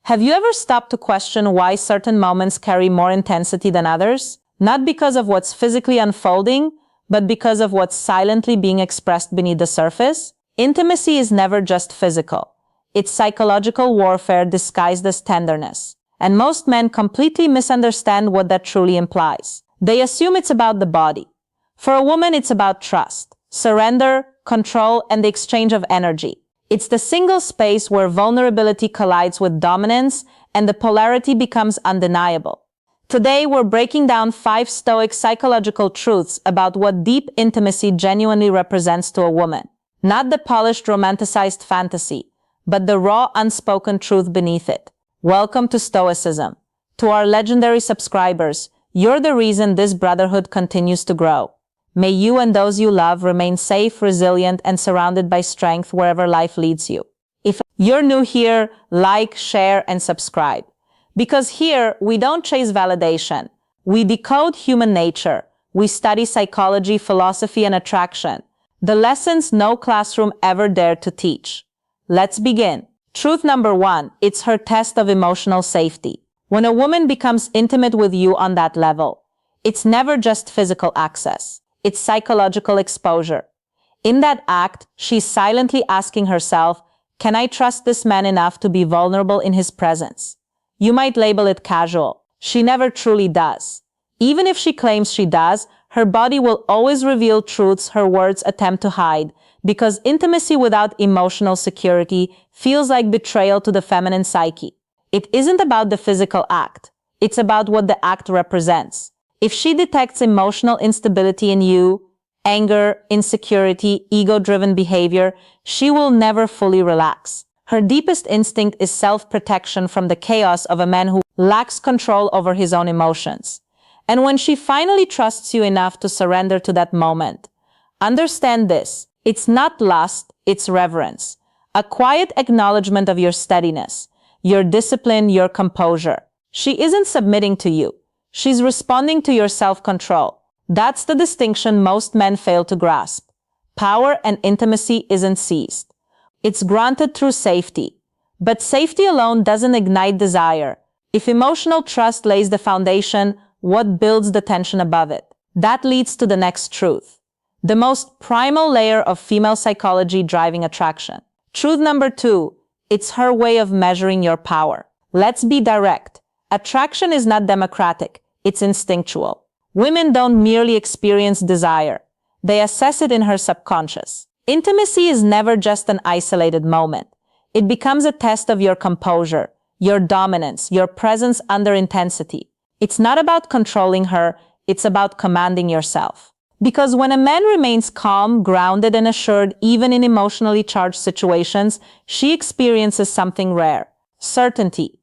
Have you ever stopped to question why certain moments carry more intensity than others? Not because of what's physically unfolding, but because of what's silently being expressed beneath the surface? Intimacy is never just physical. It's psychological warfare disguised as tenderness. And most men completely misunderstand what that truly implies. They assume it's about the body. For a woman, it's about trust, surrender, control, and the exchange of energy. It's the single space where vulnerability collides with dominance and the polarity becomes undeniable. Today, we're breaking down 5 Stoic psychological truths about what deep intimacy genuinely represents to a woman. Not the polished, romanticized fantasy, but the raw, unspoken truth beneath it. Welcome to Stoicism. To our legendary subscribers, you're the reason this brotherhood continues to grow. May you and those you love remain safe, resilient, and surrounded by strength wherever life leads you. If you're new here, like, share, and subscribe. Because here, we don't chase validation. We decode human nature. We study psychology, philosophy, and attraction. The lessons no classroom ever dared to teach. Let's begin. Truth number 1, it's her test of emotional safety. When a woman becomes intimate with you on that level, it's never just physical access. It's psychological exposure. In that act, she's silently asking herself, can I trust this man enough to be vulnerable in his presence? You might label it casual. She never truly does. Even if she claims she does, her body will always reveal truths her words attempt to hide, because intimacy without emotional security feels like betrayal to the feminine psyche. It isn't about the physical act. It's about what the act represents. If she detects emotional instability in you, anger, insecurity, ego-driven behavior, she will never fully relax. Her deepest instinct is self-protection from the chaos of a man who lacks control over his own emotions. And when she finally trusts you enough to surrender to that moment, understand this. It's not lust, it's reverence. A quiet acknowledgement of your steadiness, your discipline, your composure. She isn't submitting to you. She's responding to your self-control. That's the distinction most men fail to grasp. Power and intimacy isn't seized. It's granted through safety. But safety alone doesn't ignite desire. If emotional trust lays the foundation, what builds the tension above it? That leads to the next truth. The most primal layer of female psychology driving attraction. Truth number 2, it's her way of measuring your power. Let's be direct. Attraction is not democratic, it's instinctual. Women don't merely experience desire. They assess it in her subconscious. Intimacy is never just an isolated moment. It becomes a test of your composure, your dominance, your presence under intensity. It's not about controlling her, it's about commanding yourself. Because when a man remains calm, grounded, and assured even in emotionally charged situations, she experiences something rare: certainty.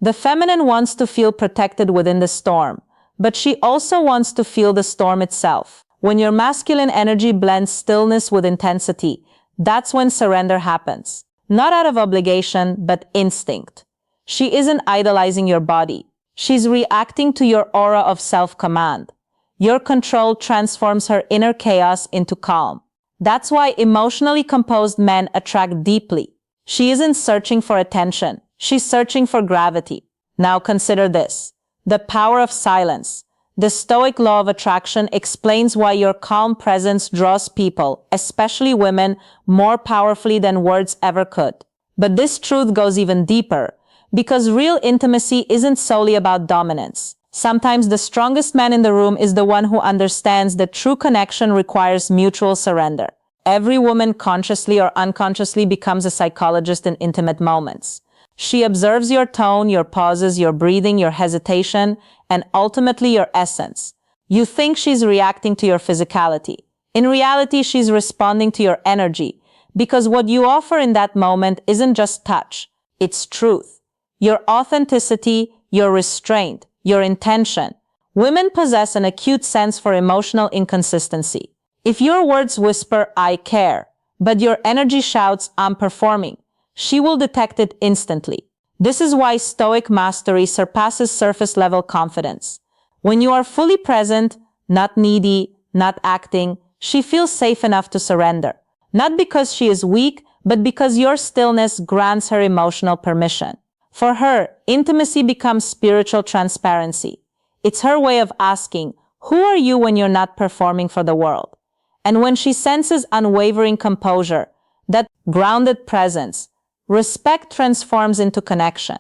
The feminine wants to feel protected within the storm, but she also wants to feel the storm itself. When your masculine energy blends stillness with intensity, that's when surrender happens. Not out of obligation, but instinct. She isn't idolizing your body. She's reacting to your aura of self-command. Your control transforms her inner chaos into calm. That's why emotionally composed men attract deeply. She isn't searching for attention. She's searching for gravity. Now consider this. The power of silence. The Stoic law of attraction explains why your calm presence draws people, especially women, more powerfully than words ever could. But this truth goes even deeper, because real intimacy isn't solely about dominance. Sometimes the strongest man in the room is the one who understands that true connection requires mutual surrender. Every woman consciously or unconsciously becomes a psychologist in intimate moments. She observes your tone, your pauses, your breathing, your hesitation, and ultimately your essence. You think she's reacting to your physicality. In reality, she's responding to your energy, because what you offer in that moment isn't just touch, it's truth. Your authenticity, your restraint, your intention. Women possess an acute sense for emotional inconsistency. If your words whisper, I care, but your energy shouts, I'm performing, she will detect it instantly. This is why Stoic mastery surpasses surface-level confidence. When you are fully present, not needy, not acting, she feels safe enough to surrender. Not because she is weak, but because your stillness grants her emotional permission. For her, intimacy becomes spiritual transparency. It's her way of asking, who are you when you're not performing for the world? And when she senses unwavering composure, that grounded presence, respect transforms into connection.